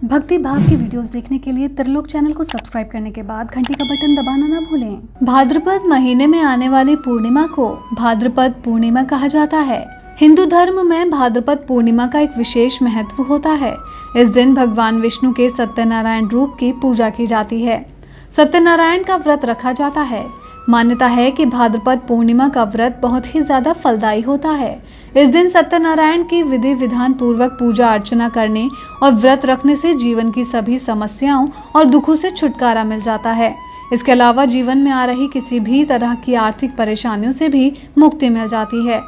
भक्ति भाव की वीडियोस देखने के लिए त्रिलोक चैनल को सब्सक्राइब करने के बाद घंटी का बटन दबाना ना भूलें। भाद्रपद महीने में आने वाली पूर्णिमा को भाद्रपद पूर्णिमा कहा जाता है। हिंदू धर्म में भाद्रपद पूर्णिमा का एक विशेष महत्व होता है। इस दिन भगवान विष्णु के सत्यनारायण रूप की पूजा की जाती है। सत्यनारायण का व्रत रखा जाता है। मान्यता है कि भाद्रपद पूर्णिमा का व्रत बहुत ही ज्यादा फलदायी होता है। इस दिन सत्यनारायण की विधि विधान पूर्वक पूजा अर्चना करने और व्रत रखने से जीवन की सभी समस्याओं और दुखों से छुटकारा मिल जाता है। इसके अलावा जीवन में आ रही किसी भी तरह की आर्थिक परेशानियों से भी मुक्ति मिल जाती है।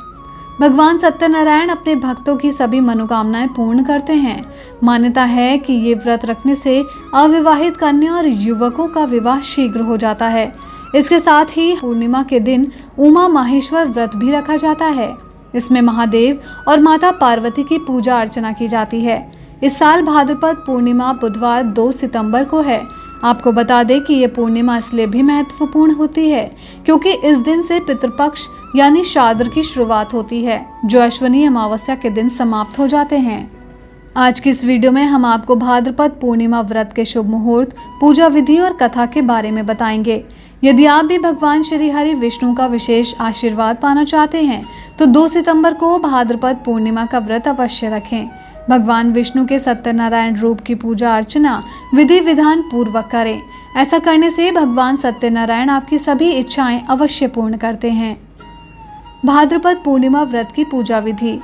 भगवान सत्यनारायण अपने भक्तों की सभी मनोकामनाएं पूर्ण करते हैं। मान्यता है कि ये व्रत रखने से अविवाहित कन्या और युवकों का विवाह शीघ्र हो जाता है। इसके साथ ही पूर्णिमा के दिन उमा माहेश्वर व्रत भी रखा जाता है। इसमें महादेव और माता पार्वती की पूजा अर्चना की जाती है। इस साल भाद्रपद पूर्णिमा बुधवार 2 सितंबर को है। आपको बता दें कि ये पूर्णिमा इसलिए भी महत्वपूर्ण होती है क्योंकि इस दिन से पितृपक्ष यानी श्राद्ध की शुरुआत होती है, जो अश्विनी अमावस्या के दिन समाप्त हो जाते हैं। आज की इस वीडियो में हम आपको भाद्रपद पूर्णिमा व्रत के शुभ मुहूर्त, पूजा विधि और कथा के बारे में बताएंगे। यदि आप भी भगवान श्री हरि विष्णु का विशेष आशीर्वाद पाना चाहते हैं तो 2 सितंबर को भाद्रपद पूर्णिमा का व्रत अवश्य रखें। भगवान विष्णु के सत्यनारायण रूप की पूजा अर्चना विधि विधान पूर्वक करें। ऐसा करने से भगवान सत्यनारायण आपकी सभी इच्छाएं अवश्य पूर्ण करते हैं। भाद्रपद पूर्णिमा व्रत की पूजा विधि।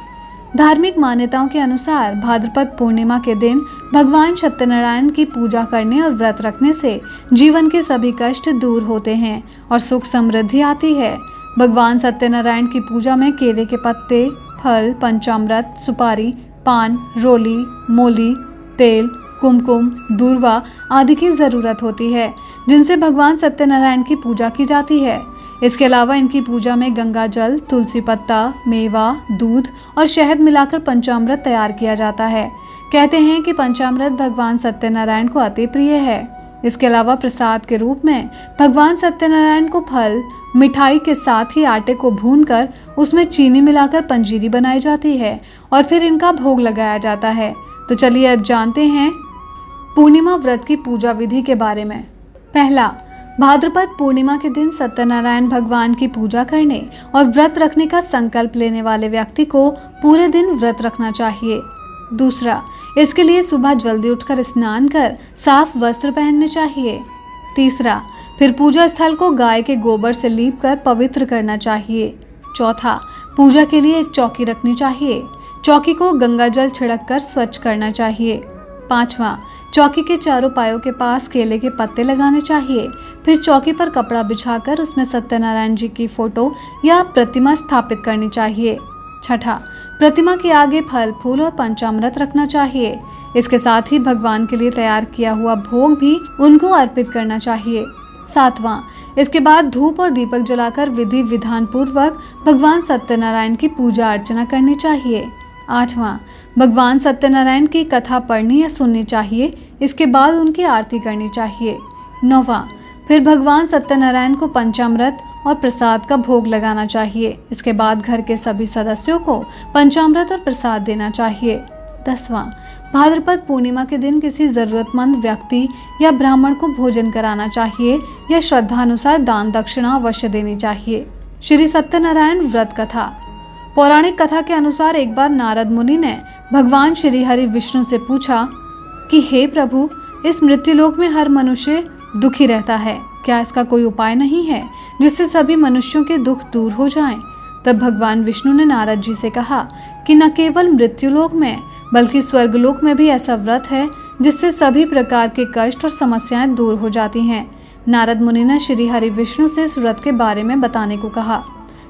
धार्मिक मान्यताओं के अनुसार भाद्रपद पूर्णिमा के दिन भगवान सत्यनारायण की पूजा करने और व्रत रखने से जीवन के सभी कष्ट दूर होते हैं और सुख समृद्धि आती है। भगवान सत्यनारायण की पूजा में केले के पत्ते, फल, पंचामृत, सुपारी, पान, रोली, मोली, तेल, कुमकुम, दूर्वा आदि की जरूरत होती है, जिनसे भगवान सत्यनारायण की पूजा की जाती है। इसके अलावा इनकी पूजा में गंगा जल, तुलसी पत्ता, मेवा, दूध और शहद मिलाकर पंचामृत तैयार किया जाता है। कहते हैं कि पंचामृत भगवान सत्यनारायण को अति प्रिय है। इसके अलावा प्रसाद के रूप में भगवान सत्यनारायण को फल, मिठाई के साथ ही आटे को भूनकर उसमें चीनी मिलाकर पंजीरी बनाई जाती है और फिर इनका भोग लगाया जाता है। तो चलिए अब जानते हैं पूर्णिमा व्रत की पूजा विधि के बारे में। पहला, भाद्रपद पूर्णिमा के दिन सत्यनारायण भगवान की पूजा करने और व्रत रखने का संकल्प लेने वाले व्यक्ति को पूरे दिन व्रत रखना चाहिए। दूसरा, इसके लिए सुबह जल्दी उठकर स्नान कर साफ वस्त्र पहनने चाहिए। तीसरा, फिर पूजा स्थल को गाय के गोबर से लीपकर पवित्र करना चाहिए। चौथा, पूजा के लिए एक चौकी रखनी चाहिए। चौकी को गंगा जल छिड़क कर स्वच्छ करना चाहिए। पांचवा, चौकी के चारों पायों के पास केले के पत्ते लगाने चाहिए। फिर चौकी पर कपड़ा बिछाकर उसमें सत्यनारायण जी की फोटो या प्रतिमा स्थापित करनी चाहिए। छठा, प्रतिमा के आगे फल, फूल और पंचामृत रखना चाहिए। इसके साथ ही भगवान के लिए तैयार किया हुआ भोग भी उनको अर्पित करना चाहिए। सातवां, इसके बाद धूप और दीपक जलाकर विधि विधान पूर्वक भगवान सत्यनारायण की पूजा अर्चना करनी चाहिए। आठवां, भगवान सत्यनारायण की कथा पढ़नी या सुननी चाहिए। इसके बाद उनकी आरती करनी चाहिए। नौवां, फिर भगवान सत्यनारायण को पंचामृत और प्रसाद का भोग लगाना चाहिए। इसके बाद घर के सभी सदस्यों को पंचामृत और प्रसाद देना चाहिए। 10वां, भाद्रपद पूर्णिमा के दिन किसी जरूरतमंद व्यक्ति या ब्राह्मण को भोजन कराना चाहिए या श्रद्धानुसार दान दक्षिणा अवश्य देनी चाहिए। श्री सत्यनारायण व्रत कथा। पौराणिक कथा के अनुसार एक बार नारद मुनि ने भगवान श्री हरि विष्णु से पूछा कि हे प्रभु, इस मृत्युलोक में हर मनुष्य दुखी रहता है, क्या इसका कोई उपाय नहीं है जिससे सभी मनुष्यों के दुख दूर हो जाएं? तब भगवान विष्णु ने नारद जी से कहा कि न केवल मृत्युलोक में बल्कि स्वर्गलोक में भी ऐसा व्रत है जिससे सभी प्रकार के कष्ट और समस्याएं दूर हो जाती हैं। नारद मुनि ने श्री हरि विष्णु से इस व्रत के बारे में बताने को कहा,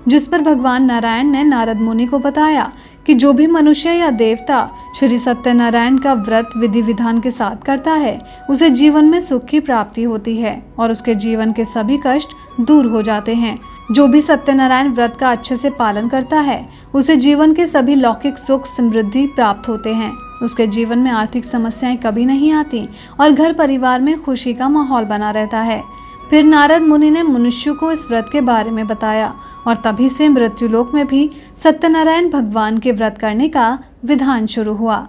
जिस पर भगवान नारायण ने नारद मुनि को बताया कि जो भी मनुष्य या देवता श्री सत्यनारायण का व्रत विधि विधान के साथ करता है उसे जीवन में सुख की प्राप्ति होती है और उसके जीवन के सभी कष्ट दूर हो जाते हैं। जो भी सत्यनारायण व्रत का अच्छे से पालन करता है उसे जीवन के सभी लौकिक सुख समृद्धि प्राप्त होते हैं। उसके जीवन में आर्थिक समस्याएं कभी नहीं आती और घर परिवार में खुशी का माहौल बना रहता है। फिर नारद मुनि ने मनुष्य को इस व्रत के बारे में बताया और तभी से मृत्युलोक में भी सत्यनारायण भगवान के व्रत करने का विधान शुरू हुआ।